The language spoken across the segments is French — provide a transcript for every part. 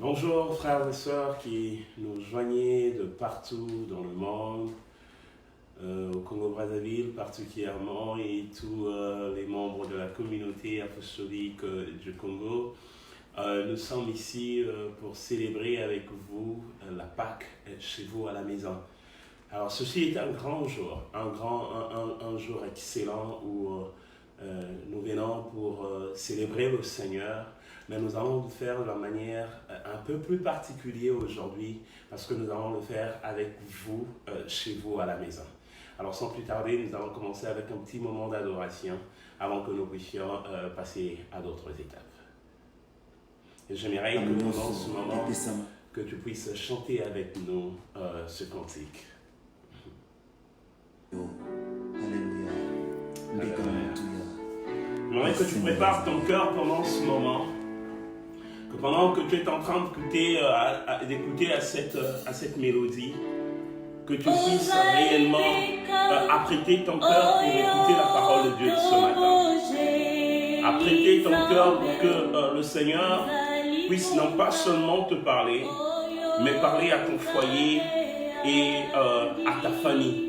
Bonjour frères et sœurs qui nous joignez de partout dans le monde, au Congo-Brazzaville particulièrement, et tous les membres de la communauté apostolique du Congo. Nous sommes ici pour célébrer avec vous la Pâque chez vous à la maison. Alors ceci est un grand jour, un jour excellent où nous venons pour célébrer le Seigneur. Mais nous allons le faire de la manière un peu plus particulière aujourd'hui parce que nous allons le faire avec vous, chez vous à la maison. Alors sans plus tarder, nous allons commencer avec un petit moment d'adoration avant que nous puissions passer à d'autres étapes. Et j'aimerais que pendant ce moment, que tu puisses chanter avec nous ce cantique. Alléluia. J'aimerais que tu prépares ton cœur pendant ce moment. Que pendant que tu es en train d'écouter à cette mélodie, que tu puisses réellement apprêter ton cœur pour écouter la parole de Dieu ce matin. Apprêter ton cœur pour que le Seigneur puisse non pas seulement te parler, mais parler à ton foyer et à ta famille.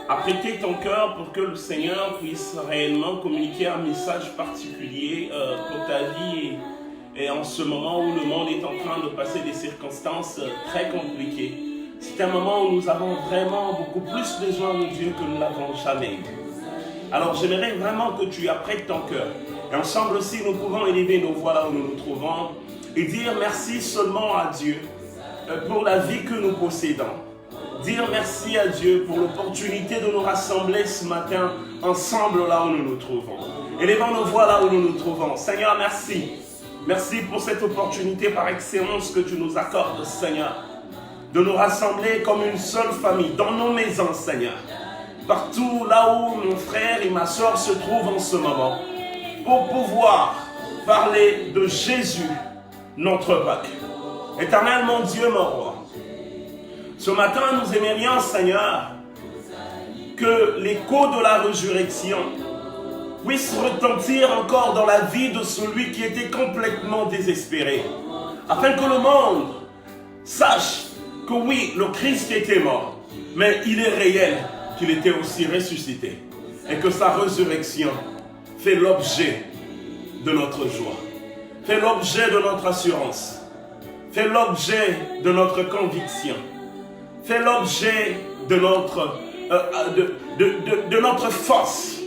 Apprêter ton cœur pour que le Seigneur puisse réellement communiquer un message particulier pour ta vie et en ce moment où le monde est en train de passer des circonstances très compliquées. C'est un moment où nous avons vraiment beaucoup plus besoin de Dieu que nous l'avons jamais eu. Alors j'aimerais vraiment que tu apprêtes ton cœur. Et ensemble aussi nous pouvons élever nos voix là où nous nous trouvons et dire merci seulement à Dieu pour la vie que nous possédons. Dire merci à Dieu pour l'opportunité de nous rassembler ce matin ensemble là où nous nous trouvons. Élevons nos voix là où nous nous trouvons. Seigneur, merci. Merci pour cette opportunité par excellence que tu nous accordes, Seigneur, de nous rassembler comme une seule famille dans nos maisons, Seigneur. Partout là où mon frère et ma soeur se trouvent en ce moment, pour pouvoir parler de Jésus, notre Pâque. Éternel, mon Dieu, mon roi. Ce matin, nous aimerions, Seigneur, que l'écho de la résurrection puisse retentir encore dans la vie de celui qui était complètement désespéré, afin que le monde sache que oui, le Christ était mort, mais il est réel qu'il était aussi ressuscité, et que sa résurrection fait l'objet de notre joie, fait l'objet de notre assurance, fait l'objet de notre conviction, fait l'objet de notre force.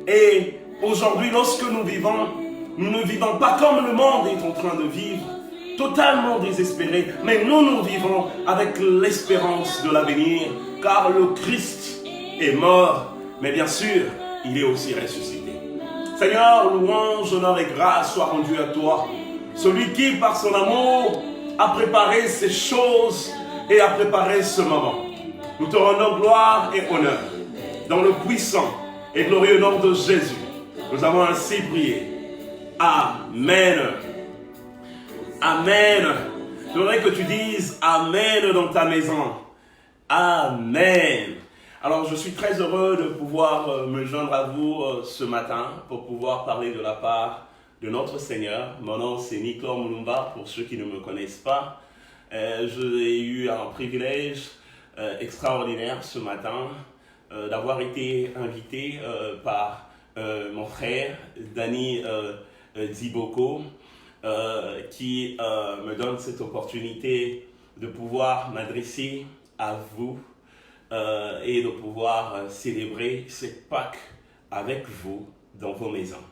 Et aujourd'hui, lorsque nous ne vivons pas comme le monde est en train de vivre, totalement désespéré, mais nous vivons avec l'espérance de l'avenir, car le Christ est mort, mais bien sûr, il est aussi ressuscité. Seigneur, louange, honneur et grâce soient rendus à toi, celui qui, par son amour, a préparé ces choses et a préparé ce moment. Nous te rendons gloire et honneur dans le puissant et glorieux nom de Jésus. Nous avons ainsi prié. Amen. Amen. Je voudrais que tu dises Amen dans ta maison. Amen. Alors je suis très heureux de pouvoir me joindre à vous ce matin pour pouvoir parler de la part de notre Seigneur. Mon nom c'est Nicolas Mulumba pour ceux qui ne me connaissent pas. J'ai eu un privilège extraordinaire ce matin d'avoir été invité par mon frère Danny Dziboko qui me donne cette opportunité de pouvoir m'adresser à vous et de pouvoir célébrer cette Pâque avec vous dans vos maisons.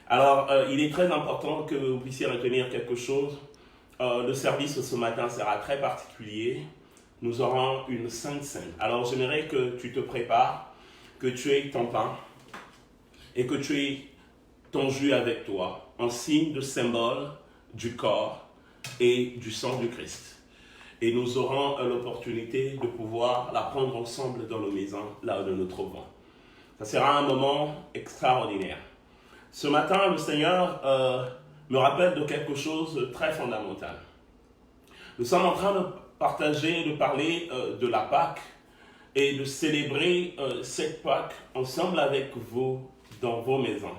Alors, il est très important que vous puissiez retenir quelque chose. Le service ce matin sera très particulier. Nous aurons une Sainte Seine. Alors j'aimerais que tu te prépares, que tu aies ton pain et que tu aies ton jus avec toi, en signe de symbole du corps et du sang du Christ. Et nous aurons l'opportunité de pouvoir la prendre ensemble dans nos maisons, là où nous nous trouvons. Ça sera un moment extraordinaire. Ce matin, le Seigneur me rappelle de quelque chose de très fondamental. Nous sommes en train de partager, de parler de la Pâque et de célébrer cette Pâque ensemble avec vous dans vos maisons.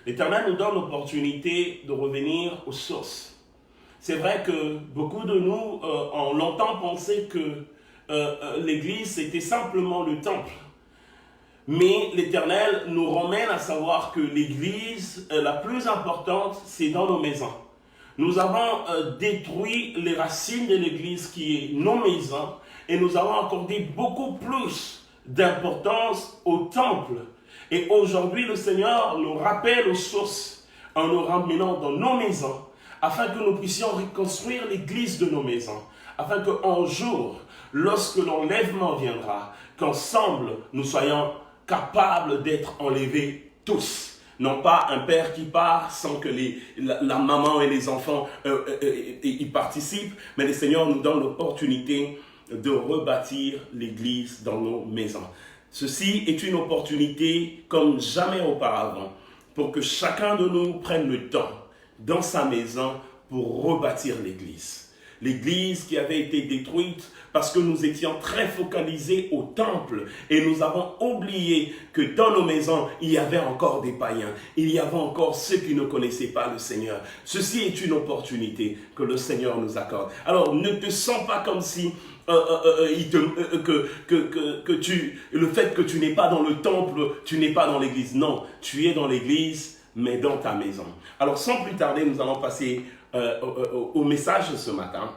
l'Éternel nous donne l'opportunité de revenir aux sources. C'est vrai que beaucoup de nous ont longtemps pensé que l'Église c'était simplement le temple. Mais l'Éternel nous ramène à savoir que l'Église la plus importante, c'est dans nos maisons. Nous avons détruit les racines de l'Église qui est nos maisons et nous avons accordé beaucoup plus d'importance au temple. Et aujourd'hui, le Seigneur nous rappelle aux sources en nous ramenant dans nos maisons afin que nous puissions reconstruire l'Église de nos maisons, afin qu'un jour, lorsque l'enlèvement viendra, qu'ensemble nous soyons capables d'être enlevés tous. Non pas un père qui part sans que la maman et les enfants y participent, mais le Seigneur nous donne l'opportunité de rebâtir l'Église dans nos maisons. Ceci est une opportunité comme jamais auparavant pour que chacun de nous prenne le temps dans sa maison pour rebâtir l'Église. L'Église qui avait été détruite parce que nous étions très focalisés au temple et nous avons oublié que dans nos maisons, il y avait encore des païens. Il y avait encore ceux qui ne connaissaient pas le Seigneur. Ceci est une opportunité que le Seigneur nous accorde. Alors, ne te sens pas comme si le fait que tu n'es pas dans le temple, tu n'es pas dans l'Église. Non, tu es dans l'Église, mais dans ta maison. Alors, sans plus tarder, nous allons passer au message de ce matin.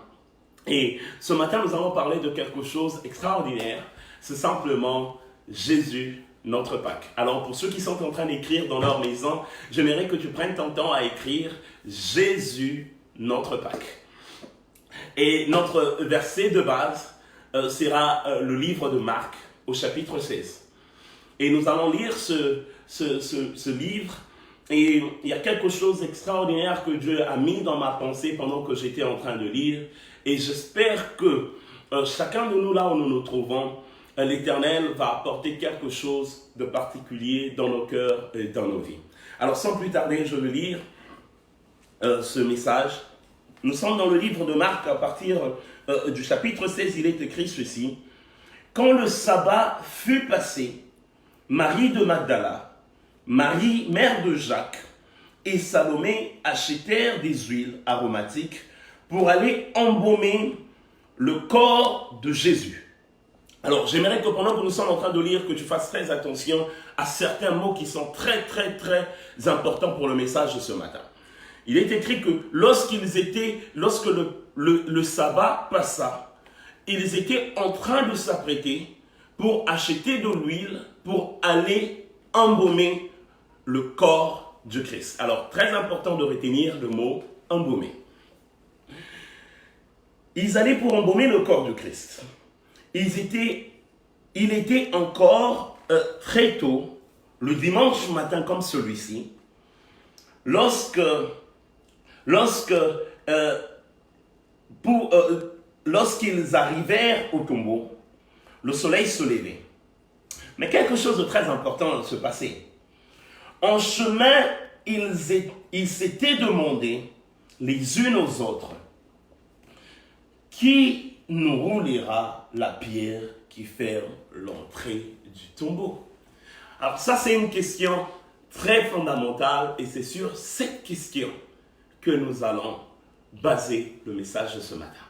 Et ce matin, nous allons parler de quelque chose d'extraordinaire. C'est simplement Jésus, notre Pâques. Alors, pour ceux qui sont en train d'écrire dans leur maison, j'aimerais que tu prennes ton temps à écrire Jésus, notre Pâques. Et notre verset de base sera le livre de Marc au chapitre 16. Et nous allons lire ce livre. Et il y a quelque chose d'extraordinaire que Dieu a mis dans ma pensée pendant que j'étais en train de lire. Et j'espère que chacun de nous, là où nous nous trouvons, l'Éternel va apporter quelque chose de particulier dans nos cœurs et dans nos vies. Alors sans plus tarder, je vais lire ce message. Nous sommes dans le livre de Marc à partir du chapitre 16, il est écrit ceci. Quand le sabbat fut passé, Marie de Magdala, Marie, mère de Jacques, et Salomé achetèrent des huiles aromatiques pour aller embaumer le corps de Jésus. Alors, j'aimerais que pendant que nous sommes en train de lire, que tu fasses très attention à certains mots qui sont très, très, très importants pour le message de ce matin. Il est écrit que lorsque le sabbat passa, ils étaient en train de s'apprêter pour acheter de l'huile pour aller embaumer le corps du Christ. Alors, très important de retenir le mot embaumer. Ils allaient pour embaumer le corps du Christ. Il était encore très tôt, le dimanche matin comme celui-ci, lorsqu'ils arrivèrent au tombeau, le soleil se levait. Mais quelque chose de très important se passait. En chemin, ils s'étaient demandé les unes aux autres, qui nous roulera la pierre qui ferme l'entrée du tombeau? Alors ça, c'est une question très fondamentale et c'est sur cette question que nous allons baser le message de ce matin.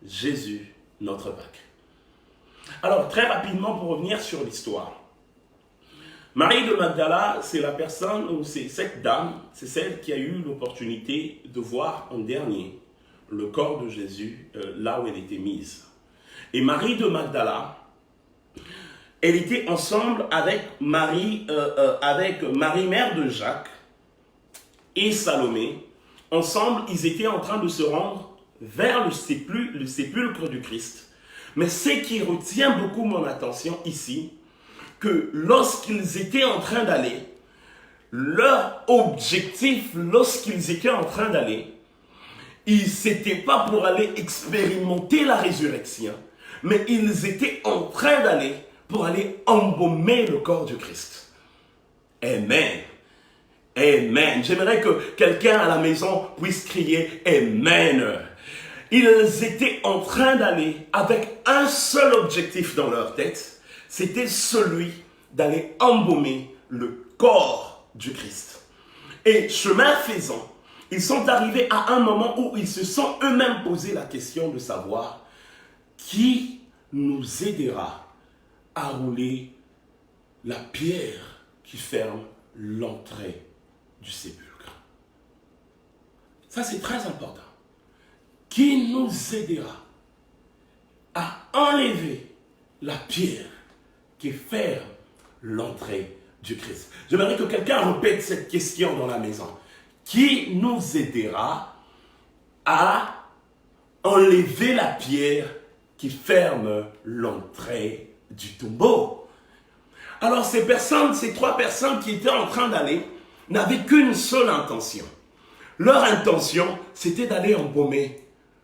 Jésus, notre Pâques. Alors, très rapidement, pour revenir sur l'histoire. Marie de Magdala, c'est la personne, ou c'est cette dame, c'est celle qui a eu l'opportunité de voir en dernier le corps de Jésus là où elle était mise. Et Marie de Magdala, elle était ensemble avec Marie, mère de Jacques et Salomé. Ensemble, ils étaient en train de se rendre vers le sépulcre du Christ. Mais ce qui retient beaucoup mon attention ici, que lorsqu'ils étaient en train d'aller, leur objectif, lorsqu'ils étaient en train d'aller, c'était pas pour aller expérimenter la résurrection, mais ils étaient en train d'aller pour aller embaumer le corps du Christ. Amen. Amen. J'aimerais que quelqu'un à la maison puisse crier Amen. Ils étaient en train d'aller avec un seul objectif dans leur tête, c'était celui d'aller embaumer le corps du Christ. Et chemin faisant, ils sont arrivés à un moment où ils se sont eux-mêmes posé la question de savoir qui nous aidera à rouler la pierre qui ferme l'entrée du sépulcre. Ça, c'est très important. Qui nous aidera à enlever la pierre qui ferme l'entrée du Christ? J'aimerais que quelqu'un répète cette question dans la maison. Qui nous aidera à enlever la pierre qui ferme l'entrée du tombeau? Alors ces trois personnes qui étaient en train d'aller, n'avaient qu'une seule intention. Leur intention, c'était d'aller embaumer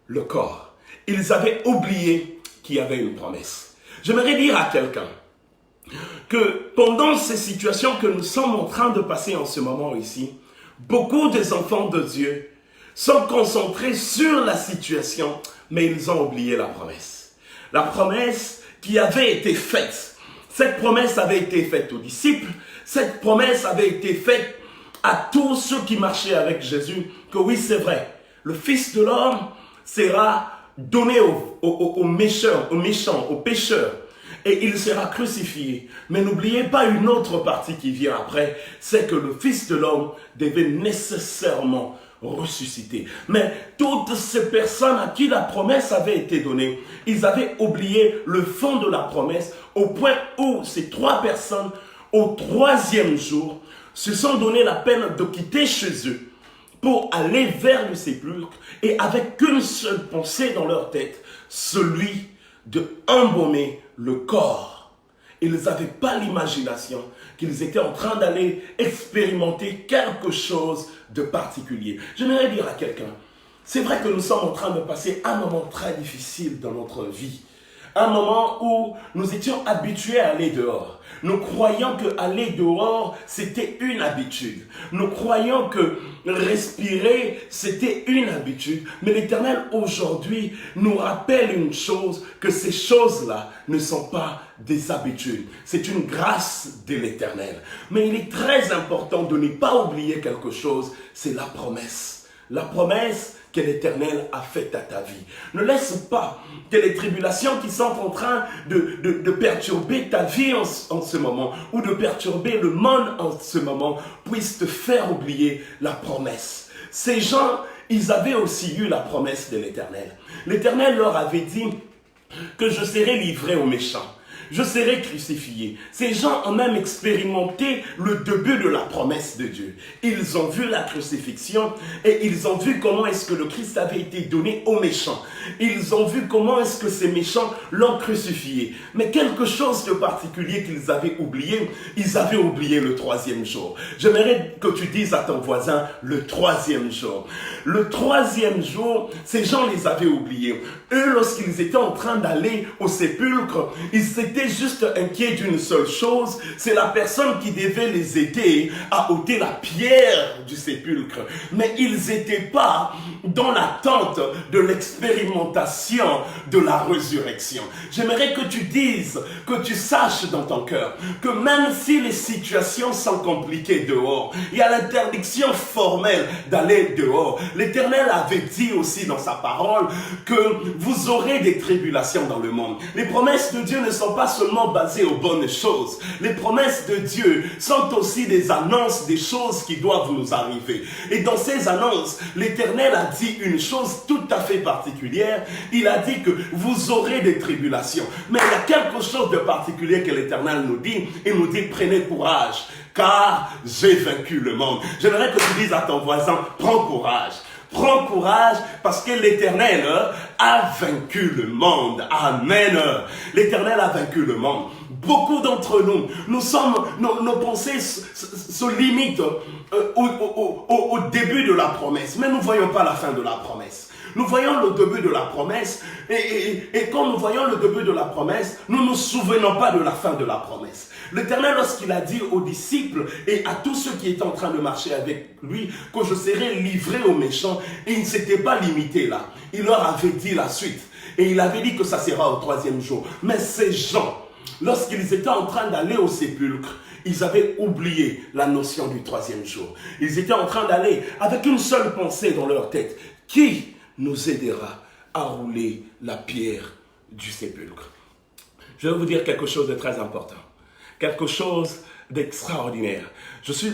le corps. Ils avaient oublié qu'il y avait une promesse. J'aimerais dire à quelqu'un que pendant ces situations que nous sommes en train de passer en ce moment ici, beaucoup des enfants de Dieu sont concentrés sur la situation, mais ils ont oublié la promesse. La promesse qui avait été faite. Cette promesse avait été faite aux disciples. Cette promesse avait été faite à tous ceux qui marchaient avec Jésus. Que oui, c'est vrai, le Fils de l'homme sera donné aux méchants, aux pécheurs. Et il sera crucifié. Mais n'oubliez pas une autre partie qui vient après, c'est que le Fils de l'homme devait nécessairement ressusciter. Mais toutes ces personnes à qui la promesse avait été donnée, ils avaient oublié le fond de la promesse au point où ces trois personnes, au troisième jour, se sont donné la peine de quitter chez eux pour aller vers le sépulcre et avec qu'une seule pensée dans leur tête, celui de embaumer le corps. Ils n'avaient pas l'imagination qu'ils étaient en train d'aller expérimenter quelque chose de particulier. J'aimerais dire à quelqu'un, c'est vrai que nous sommes en train de passer un moment très difficile dans notre vie. Un moment où nous étions habitués à aller dehors. Nous croyons que aller dehors, c'était une habitude. Nous croyons que respirer, c'était une habitude. Mais l'Éternel, aujourd'hui, nous rappelle une chose, que ces choses-là ne sont pas des habitudes. C'est une grâce de l'Éternel. Mais il est très important de ne pas oublier quelque chose, c'est la promesse. La promesse que l'Éternel a faite à ta vie. Ne laisse pas que les tribulations qui sont en train de perturber ta vie en ce moment, ou de perturber le monde en ce moment, puissent te faire oublier la promesse. Ces gens, ils avaient aussi eu la promesse de l'Éternel. L'Éternel leur avait dit que je serai livré aux méchants. Je serai crucifié. Ces gens ont même expérimenté le début de la promesse de Dieu. Ils ont vu la crucifixion et ils ont vu comment est-ce que le Christ avait été donné aux méchants. Ils ont vu comment est-ce que ces méchants l'ont crucifié. Mais quelque chose de particulier qu'ils avaient oublié, ils avaient oublié le troisième jour. J'aimerais que tu dises à ton voisin le troisième jour. Le troisième jour, ces gens les avaient oubliés. Eux, lorsqu'ils étaient en train d'aller au sépulcre, ils s'étaient juste inquiets d'une seule chose, c'est la personne qui devait les aider à ôter la pierre du sépulcre. Mais ils n'étaient pas dans l'attente de l'expérimentation de la résurrection. J'aimerais que tu dises, que tu saches dans ton cœur, que même si les situations sont compliquées dehors, il y a l'interdiction formelle d'aller dehors. L'Éternel avait dit aussi dans sa parole que vous aurez des tribulations dans le monde. Les promesses de Dieu ne sont pas seulement basées aux bonnes choses. Les promesses de Dieu sont aussi des annonces des choses qui doivent nous arriver. Et dans ces annonces, l'Éternel a dit une chose tout à fait particulière. Il a dit que vous aurez des tribulations. Mais il y a quelque chose de particulier que l'Éternel nous dit. Il nous dit, prenez courage, car j'ai vaincu le monde. J'aimerais que tu dises à ton voisin, prends courage. Prends courage parce que l'Éternel a vaincu le monde. Amen. L'Éternel a vaincu le monde. Beaucoup d'entre nous, nos pensées se limitent au début de la promesse. Mais nous ne voyons pas la fin de la promesse. Nous voyons le début de la promesse et quand nous voyons le début de la promesse, nous ne nous souvenons pas de la fin de la promesse. L'Éternel, lorsqu'il a dit aux disciples et à tous ceux qui étaient en train de marcher avec lui que je serai livré aux méchants, il ne s'était pas limité là. Il leur avait dit la suite et il avait dit que ça sera au troisième jour. Mais ces gens, lorsqu'ils étaient en train d'aller au sépulcre, ils avaient oublié la notion du troisième jour. Ils étaient en train d'aller avec une seule pensée dans leur tête. Qui nous aidera à rouler la pierre du sépulcre? Je vais vous dire quelque chose de très important. Quelque chose d'extraordinaire.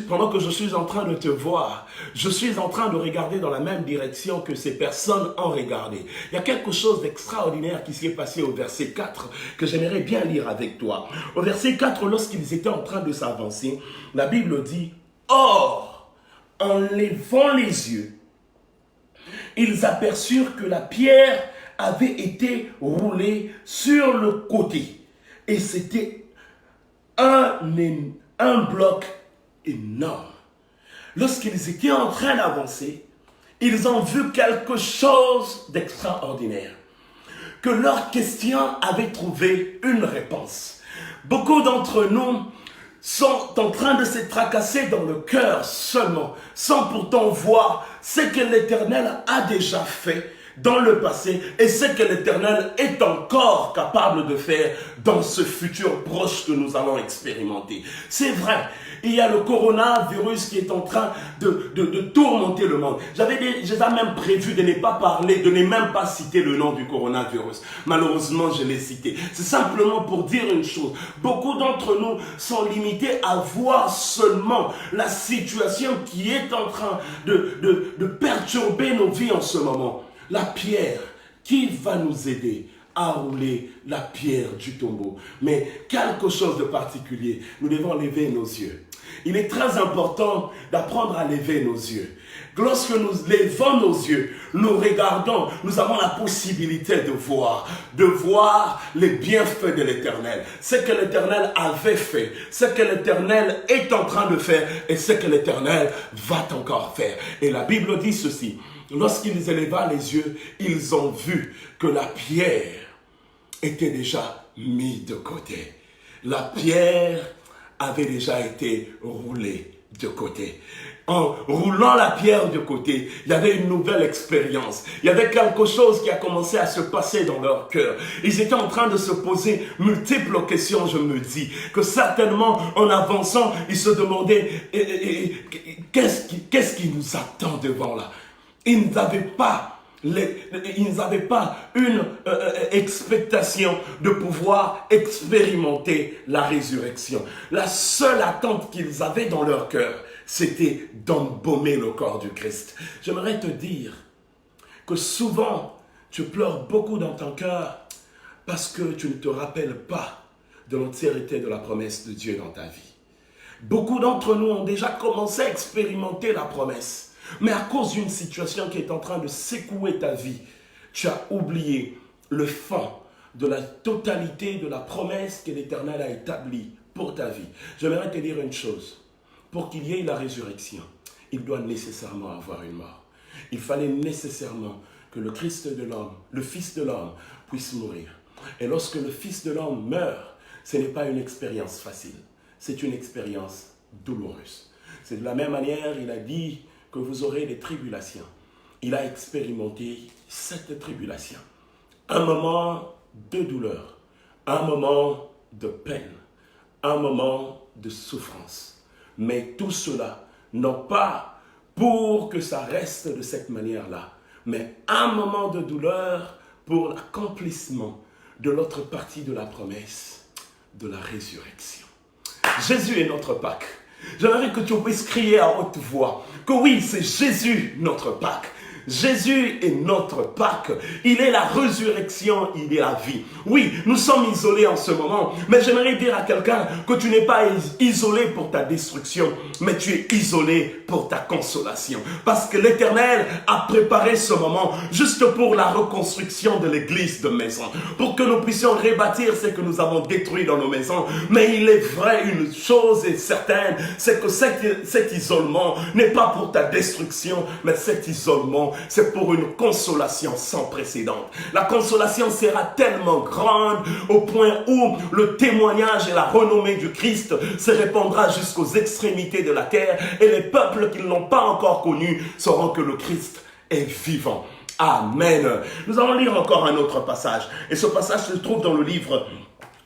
Pendant que je suis en train de te voir, je suis en train de regarder dans la même direction que ces personnes ont regardé. Il y a quelque chose d'extraordinaire qui s'est passé au verset 4 que j'aimerais bien lire avec toi. Au verset 4, lorsqu'ils étaient en train de s'avancer, la Bible dit « Or, en levant les yeux, ils aperçurent que la pierre avait été roulée sur le côté. Et c'était un bloc énorme. Lorsqu'ils étaient en train d'avancer, ils ont vu quelque chose d'extraordinaire. Que leur question avait trouvé une réponse. Beaucoup d'entre nous sont en train de se tracasser dans le cœur seulement, sans pourtant voir ce que l'Éternel a déjà fait dans le passé et ce que l'Éternel est encore capable de faire dans ce futur proche que nous allons expérimenter. C'est vrai, il y a le coronavirus qui est en train de tourmenter le monde. J'avais même prévu de ne pas parler, de ne même pas citer le nom du coronavirus. Malheureusement, je l'ai cité. C'est simplement pour dire une chose. Beaucoup d'entre nous sont limités à voir seulement la situation qui est en train de perturber nos vies en ce moment. La pierre qui va nous aider à rouler la pierre du tombeau. Mais quelque chose de particulier, nous devons lever nos yeux. Il est très important d'apprendre à lever nos yeux. Lorsque nous levons nos yeux, nous regardons, nous avons la possibilité de voir les bienfaits de l'Éternel. Ce que l'Éternel avait fait, ce que l'Éternel est en train de faire et ce que l'Éternel va encore faire. Et la Bible dit ceci. Lorsqu'ils élevaient les yeux, ils ont vu que la pierre était déjà mise de côté. La pierre avait déjà été roulée de côté. En roulant la pierre de côté, il y avait une nouvelle expérience. Il y avait quelque chose qui a commencé à se passer dans leur cœur. Ils étaient en train de se poser multiples questions, je me dis. Que certainement, en avançant, ils se demandaient qu'est-ce qui nous attend devant là? Ils n'avaient pas une expectation de pouvoir expérimenter la résurrection. La seule attente qu'ils avaient dans leur cœur, c'était d'embaumer le corps du Christ. J'aimerais te dire que souvent, tu pleures beaucoup dans ton cœur parce que tu ne te rappelles pas de l'entièreté de la promesse de Dieu dans ta vie. Beaucoup d'entre nous ont déjà commencé à expérimenter la promesse. Mais à cause d'une situation qui est en train de secouer ta vie, tu as oublié le fond de la totalité de la promesse que l'Éternel a établie pour ta vie. J'aimerais te dire une chose. Pour qu'il y ait la résurrection, il doit nécessairement avoir une mort. Il fallait nécessairement que le Christ de l'homme, le Fils de l'homme, puisse mourir. Et lorsque le Fils de l'homme meurt, ce n'est pas une expérience facile. C'est une expérience douloureuse. C'est de la même manière, il a dit que vous aurez des tribulations. Il a expérimenté cette tribulation. Un moment de douleur, un moment de peine, un moment de souffrance. Mais tout cela, non pas pour que ça reste de cette manière-là, mais un moment de douleur pour l'accomplissement de l'autre partie de la promesse, de la résurrection. Jésus est notre Pâque. J'aimerais que tu puisses crier à haute voix que oui, c'est Jésus notre Pâque. Jésus est notre Pâque. Il est la résurrection, il est la vie. Oui, nous sommes isolés en ce moment, mais j'aimerais dire à quelqu'un que tu n'es pas isolé pour ta destruction, mais tu es isolé pour ta consolation. Parce que l'Éternel a préparé ce moment juste pour la reconstruction de l'église de maison, pour que nous puissions rebâtir ce que nous avons détruit dans nos maisons. Mais il est vrai, une chose est certaine, c'est que cet isolement n'est pas pour ta destruction, mais cet isolement, c'est pour une consolation sans précédent. La consolation sera tellement grande au point où le témoignage et la renommée du Christ se répandra jusqu'aux extrémités de la terre et les peuples qui ne l'ont pas encore connu sauront que le Christ est vivant. Amen. Nous allons lire encore un autre passage. Et ce passage se trouve dans le livre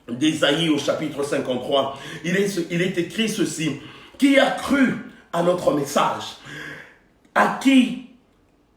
d'Ésaïe au chapitre 53, il est écrit ceci: qui a cru à notre message, à qui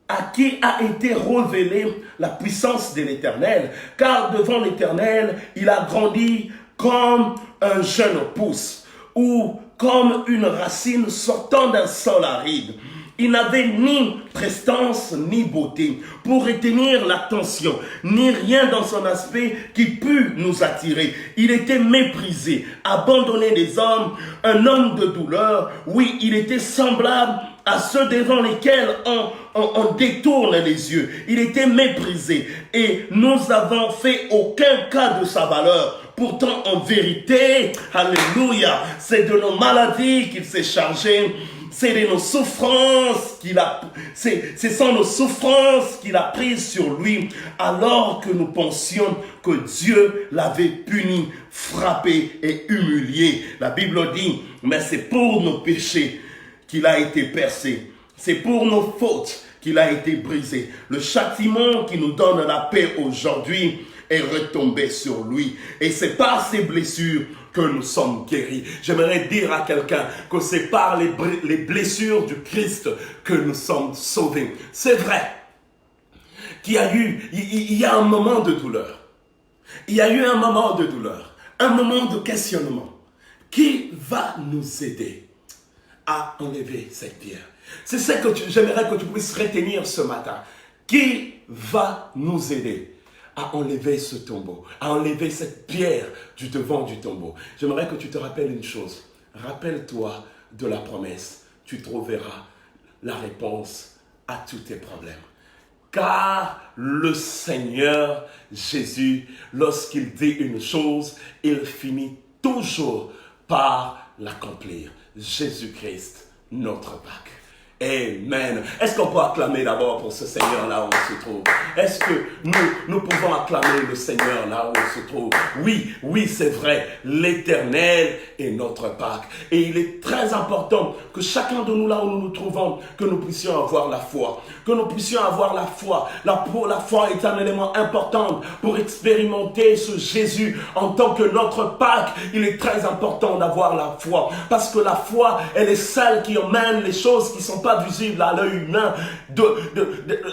a été révélée la puissance de l'Éternel, car devant l'Éternel, il a grandi comme un jeune pouce, ou comme une racine sortant d'un sol aride. Il n'avait ni prestance ni beauté pour retenir l'attention, ni rien dans son aspect qui pût nous attirer. Il était méprisé, abandonné des hommes, un homme de douleur. Oui, il était semblable à ceux devant lesquels on détourne les yeux. Il était méprisé et nous n'avons fait aucun cas de sa valeur. Pourtant, en vérité, alléluia, c'est de nos maladies qu'il s'est chargé. C'est de nos souffrances ce sont nos souffrances qu'il a prises sur lui, alors que nous pensions que Dieu l'avait puni, frappé et humilié. La Bible dit, mais c'est pour nos péchés qu'il a été percé. C'est pour nos fautes qu'il a été brisé. Le châtiment qui nous donne la paix aujourd'hui est retombé sur lui. Et c'est par ses blessures que nous sommes guéris. J'aimerais dire à quelqu'un que c'est par les blessures du Christ que nous sommes sauvés. C'est vrai qu'il y a un moment de douleur. Il y a eu un moment de douleur, un moment de questionnement. Qui va nous aider à enlever cette pierre? C'est ce que j'aimerais que tu puisses retenir ce matin. Qui va nous aider à enlever ce tombeau, à enlever cette pierre du devant du tombeau? J'aimerais que tu te rappelles une chose. Rappelle-toi de la promesse. Tu trouveras la réponse à tous tes problèmes. Car le Seigneur Jésus, lorsqu'il dit une chose, il finit toujours par l'accomplir. Jésus-Christ, notre Pâques. Amen. Est-ce qu'on peut acclamer d'abord pour ce Seigneur là où on se trouve? Est-ce que nous pouvons acclamer le Seigneur là où on se trouve? Oui, c'est vrai. L'Éternel est notre Pâques. Et il est très important que chacun de nous là où nous nous trouvons, que nous puissions avoir la foi. Que nous puissions avoir la foi. La foi est un élément important pour expérimenter ce Jésus en tant que notre Pâques. Il est très important d'avoir la foi. Parce que la foi, elle est celle qui emmène les choses qui ne sont pas visibles à l'œil humain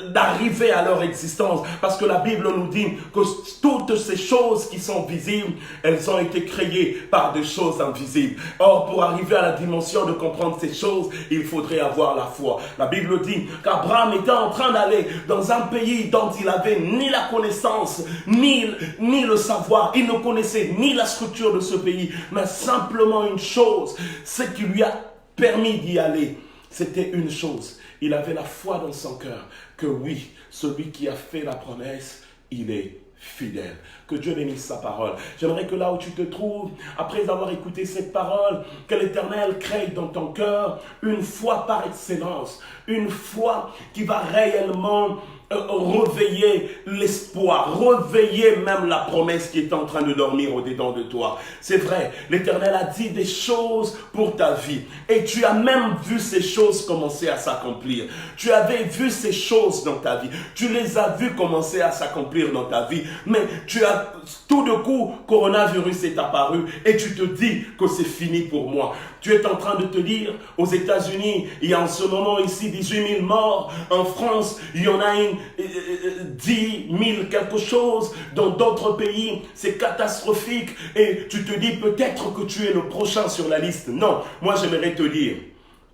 d'arriver à leur existence. Parce que la Bible nous dit que toutes ces choses qui sont visibles, elles ont été créées par des choses invisibles. Or, pour arriver à la dimension de comprendre ces choses, il faudrait avoir la foi. La Bible dit qu'Abraham était en train d'aller dans un pays dont il avait ni la connaissance, ni le savoir. Il ne connaissait ni la structure de ce pays, mais simplement une chose, ce qui lui a permis d'y aller. C'était une chose, il avait la foi dans son cœur, que oui, celui qui a fait la promesse, il est fidèle. Que Dieu bénisse sa parole. J'aimerais que là où tu te trouves, après avoir écouté cette parole, que l'Éternel crée dans ton cœur une foi par excellence, une foi qui va réellement réveiller l'espoir, réveiller même la promesse qui est en train de dormir au-dedans de toi. C'est vrai, l'Éternel a dit des choses pour ta vie et tu as même vu ces choses commencer à s'accomplir. Tu avais vu ces choses dans ta vie, tu les as vues commencer à s'accomplir dans ta vie, mais tu as tout de coup, coronavirus est apparu et tu te dis que c'est fini pour moi. Tu es en train de te dire, aux États-Unis, il y a en ce moment ici 18 000 morts. En France, il y en a 10 000 quelque chose. Dans d'autres pays, c'est catastrophique. Et tu te dis peut-être que tu es le prochain sur la liste. Non, moi j'aimerais te dire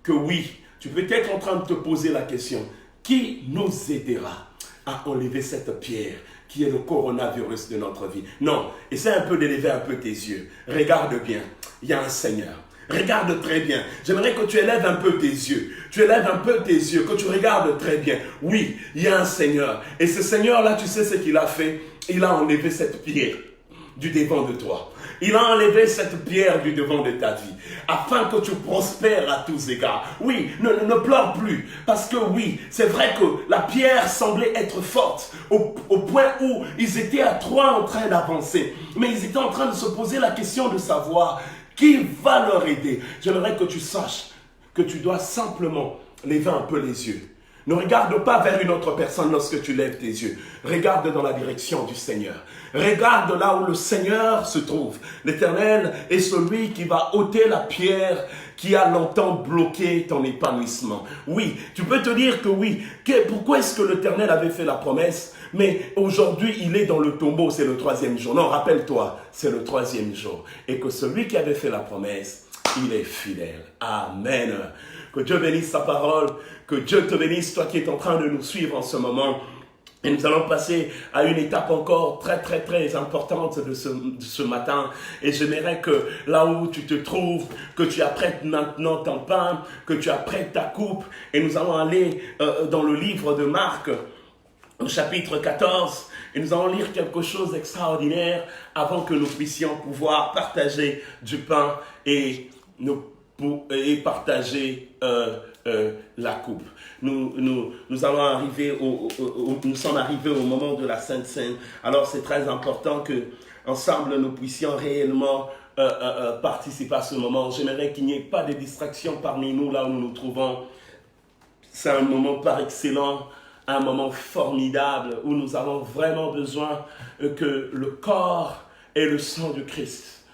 que oui, tu peux être en train de te poser la question. Qui nous aidera à enlever cette pierre qui est le coronavirus de notre vie? Non, essaie un peu d'élever un peu tes yeux. Regarde bien, il y a un Seigneur. Regarde très bien. J'aimerais que tu élèves un peu tes yeux. Tu élèves un peu tes yeux, que tu regardes très bien. Oui, il y a un Seigneur. Et ce Seigneur-là, tu sais ce qu'il a fait? Il a enlevé cette pierre du devant de toi. Il a enlevé cette pierre du devant de ta vie, afin que tu prospères à tous égards. Oui, ne pleure plus, parce que oui, c'est vrai que la pierre semblait être forte, au point où ils étaient à trois en train d'avancer. Mais ils étaient en train de se poser la question de savoir qui va leur aider. J'aimerais que tu saches que tu dois simplement lever un peu les yeux. Ne regarde pas vers une autre personne lorsque tu lèves tes yeux. Regarde dans la direction du Seigneur. Regarde là où le Seigneur se trouve. L'Éternel est celui qui va ôter la pierre qui a longtemps bloqué ton épanouissement. Oui, tu peux te dire que oui. Pourquoi est-ce que l'Éternel avait fait la promesse? Mais aujourd'hui, il est dans le tombeau, c'est le 3e jour. Non, rappelle-toi, c'est le 3e jour. Et que celui qui avait fait la promesse, il est fidèle. Amen. Que Dieu bénisse sa parole, que Dieu te bénisse, toi qui es en train de nous suivre en ce moment. Et nous allons passer à une étape encore très, très, très importante de ce matin. Et j'aimerais que là où tu te trouves, que tu apprêtes maintenant ton pain, que tu apprêtes ta coupe. Et nous allons aller dans le livre de Marc, au chapitre 14. Et nous allons lire quelque chose d'extraordinaire avant que nous puissions pouvoir partager du pain et partager la coupe. Nous allons arriver nous sommes arrivés au moment de la Sainte Seine. Alors c'est très important que ensemble nous puissions réellement participer à ce moment. J'aimerais qu'il n'y ait pas de distraction parmi nous là où nous nous trouvons. C'est un moment par excellence, un moment formidable où nous avons vraiment besoin que le corps et le sang de Christ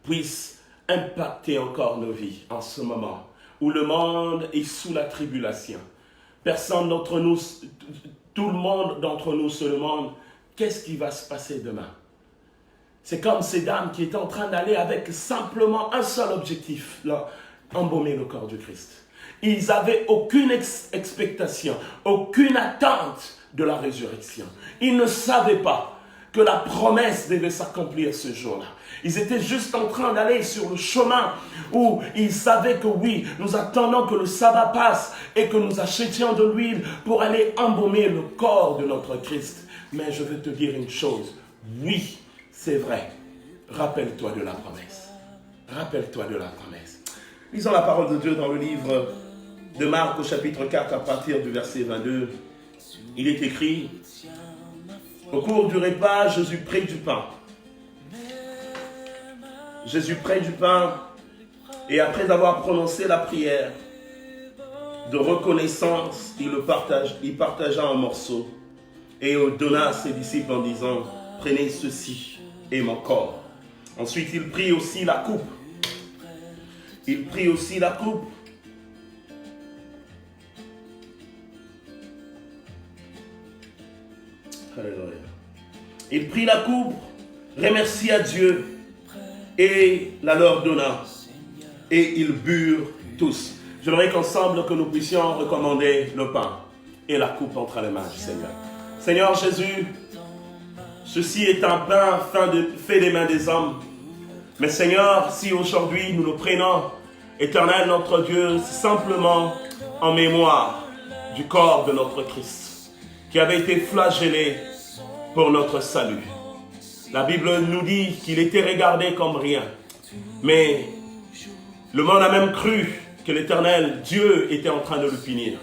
puissent impacter encore nos vies en ce moment où le monde est sous la tribulation. Personne d'entre nous, tout le monde d'entre nous se demande qu'est-ce qui va se passer demain. C'est comme ces dames qui étaient en train d'aller avec simplement un seul objectif, là, embaumer le corps du Christ. Ils n'avaient aucune expectation, aucune attente de la résurrection. Ils ne savaient pas que la promesse devait s'accomplir ce jour-là. Ils étaient juste en train d'aller sur le chemin où ils savaient que oui, nous attendons que le sabbat passe et que nous achetions de l'huile pour aller embaumer le corps de notre Christ. Mais je veux te dire une chose, oui, c'est vrai. Rappelle-toi de la promesse. Rappelle-toi de la promesse. Lisons la parole de Dieu dans le livre de Marc au chapitre 4 à partir du verset 22. Il est écrit: au cours du repas, Jésus prit du pain. Jésus prit du pain et après avoir prononcé la prière de reconnaissance, il partagea un morceau et le donna à ses disciples en disant: prenez ceci et mon corps. Ensuite, il prit aussi la coupe. Il prit aussi la coupe. Alléluia. Il prit la coupe, remercia Dieu et la leur donna. Et ils burent tous. J'aimerais qu'ensemble que nous puissions recommander le pain et la coupe entre les mains du Seigneur. Seigneur Jésus, ceci est un pain fait des mains des hommes. Mais Seigneur, si aujourd'hui nous le prenons, Éternel notre Dieu, c'est simplement en mémoire du corps de notre Christ, qui avait été flagellé pour notre salut. La Bible nous dit qu'il était regardé comme rien. Mais le monde a même cru que l'Éternel, Dieu, était en train de le punir.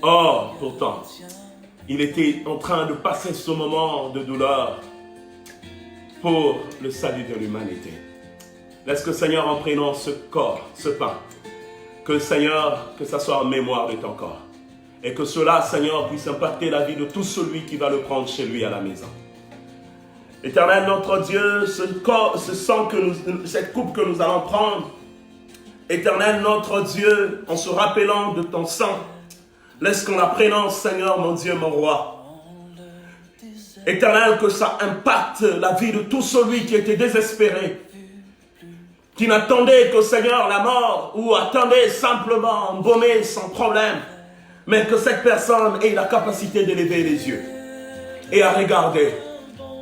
Or, pourtant, il était en train de passer ce moment de douleur pour le salut de l'humanité. Laisse que Seigneur, en prenant ce corps, ce pain, que Seigneur, que ça soit en mémoire de ton corps. Et que cela, Seigneur, puisse impacter la vie de tout celui qui va le prendre chez lui à la maison. Éternel notre Dieu, cette coupe que nous allons prendre, Éternel notre Dieu, en se rappelant de ton sang, laisse qu'on la prenne, Seigneur, mon Dieu, mon roi. Éternel, que ça impacte la vie de tout celui qui était désespéré, qui n'attendait que, Seigneur, la mort, ou attendait simplement embaumer sans problème, mais que cette personne ait la capacité d'élever les yeux et à regarder.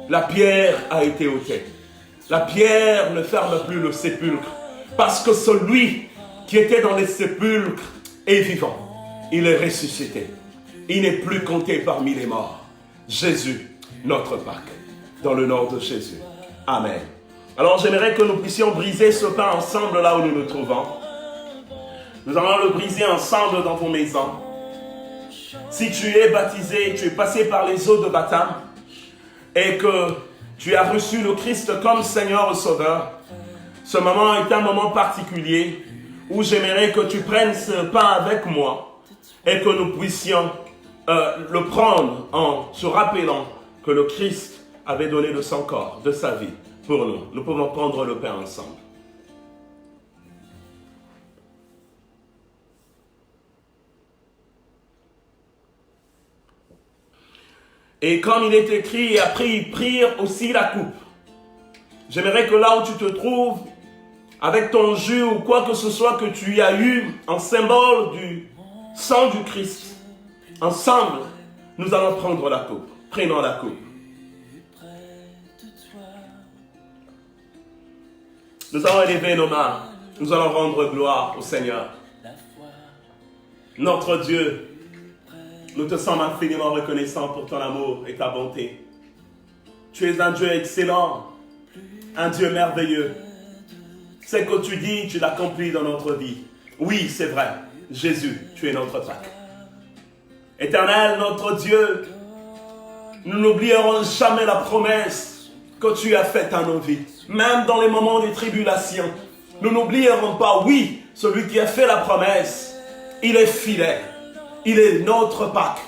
La pierre a été ôtée. La pierre ne ferme plus le sépulcre, parce que celui qui était dans les sépulcres est vivant. Il est ressuscité. Il n'est plus compté parmi les morts. Jésus, notre Pâques, dans le nom de Jésus. Amen. Alors j'aimerais que nous puissions briser ce pain ensemble là où nous nous trouvons. Nous allons le briser ensemble dans vos maisons. Si tu es baptisé, tu es passé par les eaux de baptême et que tu as reçu le Christ comme Seigneur et Sauveur, ce moment est un moment particulier où j'aimerais que tu prennes ce pain avec moi et que nous puissions le prendre en se rappelant que le Christ avait donné de son corps, de sa vie pour nous. Nous pouvons prendre le pain ensemble. Et comme il est écrit, et après ils prirent aussi la coupe. J'aimerais que là où tu te trouves, avec ton jus ou quoi que ce soit que tu as eu en symbole du sang du Christ, ensemble, nous allons prendre la coupe. Prenons la coupe. Nous allons élever nos mains. Nous allons rendre gloire au Seigneur. Notre Dieu, nous te sommes infiniment reconnaissants pour ton amour et ta bonté. Tu es un Dieu excellent, un Dieu merveilleux. Ce que tu dis, tu l'accomplis dans notre vie. Oui, c'est vrai. Jésus, tu es notre Pâque. Éternel, notre Dieu, nous n'oublierons jamais la promesse que tu as faite à nos vies. Même dans les moments de tribulation, nous n'oublierons pas, oui, celui qui a fait la promesse, il est fidèle. Il est notre Pâque.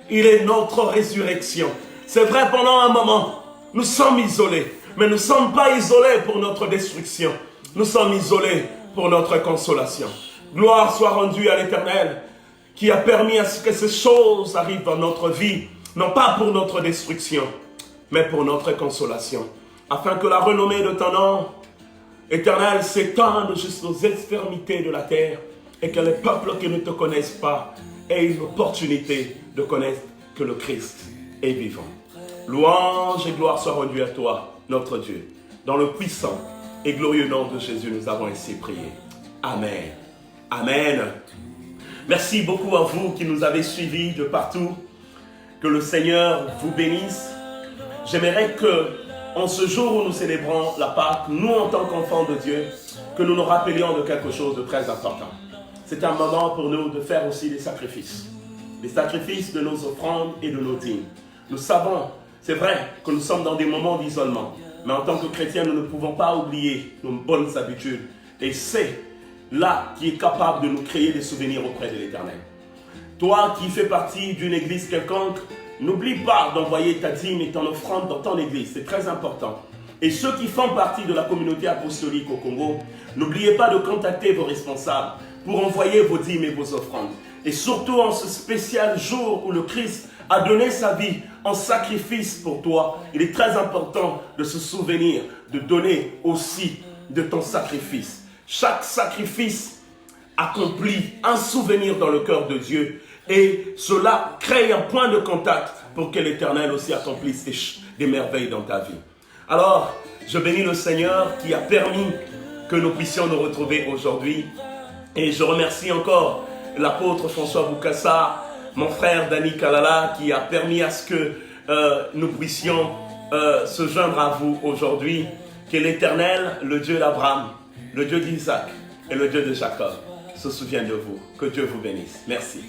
Il est notre résurrection. C'est vrai, pendant un moment, nous sommes isolés. Mais nous ne sommes pas isolés pour notre destruction. Nous sommes isolés pour notre consolation. Gloire soit rendue à l'Éternel qui a permis à ce que ces choses arrivent dans notre vie, non pas pour notre destruction, mais pour notre consolation. Afin que la renommée de ton nom, Éternel, s'étende jusqu'aux extrémités de la terre et que les peuples qui ne te connaissent pas aient une opportunité de connaître que le Christ est vivant. Louange et gloire soient rendues à toi, notre Dieu. Dans le puissant et glorieux nom de Jésus, nous avons ainsi prié. Amen. Amen. Merci beaucoup à vous qui nous avez suivis de partout. Que le Seigneur vous bénisse. J'aimerais que, en ce jour où nous célébrons la Pâque, nous en tant qu'enfants de Dieu, que nous nous rappelions de quelque chose de très important. C'est un moment pour nous de faire aussi des sacrifices. Des sacrifices de nos offrandes et de nos dîmes. Nous savons, c'est vrai, que nous sommes dans des moments d'isolement. Mais en tant que chrétiens, nous ne pouvons pas oublier nos bonnes habitudes. Et c'est là qui est capable de nous créer des souvenirs auprès de l'Éternel. Toi qui fais partie d'une église quelconque, n'oublie pas d'envoyer ta dîme et ton offrande dans ton église. C'est très important. Et ceux qui font partie de la communauté apostolique au Congo, n'oubliez pas de contacter vos responsables pour envoyer vos dîmes et vos offrandes. Et surtout en ce spécial jour où le Christ a donné sa vie en sacrifice pour toi, il est très important de se souvenir, de donner aussi de ton sacrifice. Chaque sacrifice accomplit un souvenir dans le cœur de Dieu et cela crée un point de contact pour que l'Éternel aussi accomplisse des merveilles dans ta vie. Alors, je bénis le Seigneur qui a permis que nous puissions nous retrouver aujourd'hui et je remercie encore l'apôtre François Boukassa, mon frère Dani Kalala qui a permis à ce que nous puissions se joindre à vous aujourd'hui. Que l'Éternel, le Dieu d'Abraham, le Dieu d'Isaac et le Dieu de Jacob se souviennent de vous. Que Dieu vous bénisse. Merci.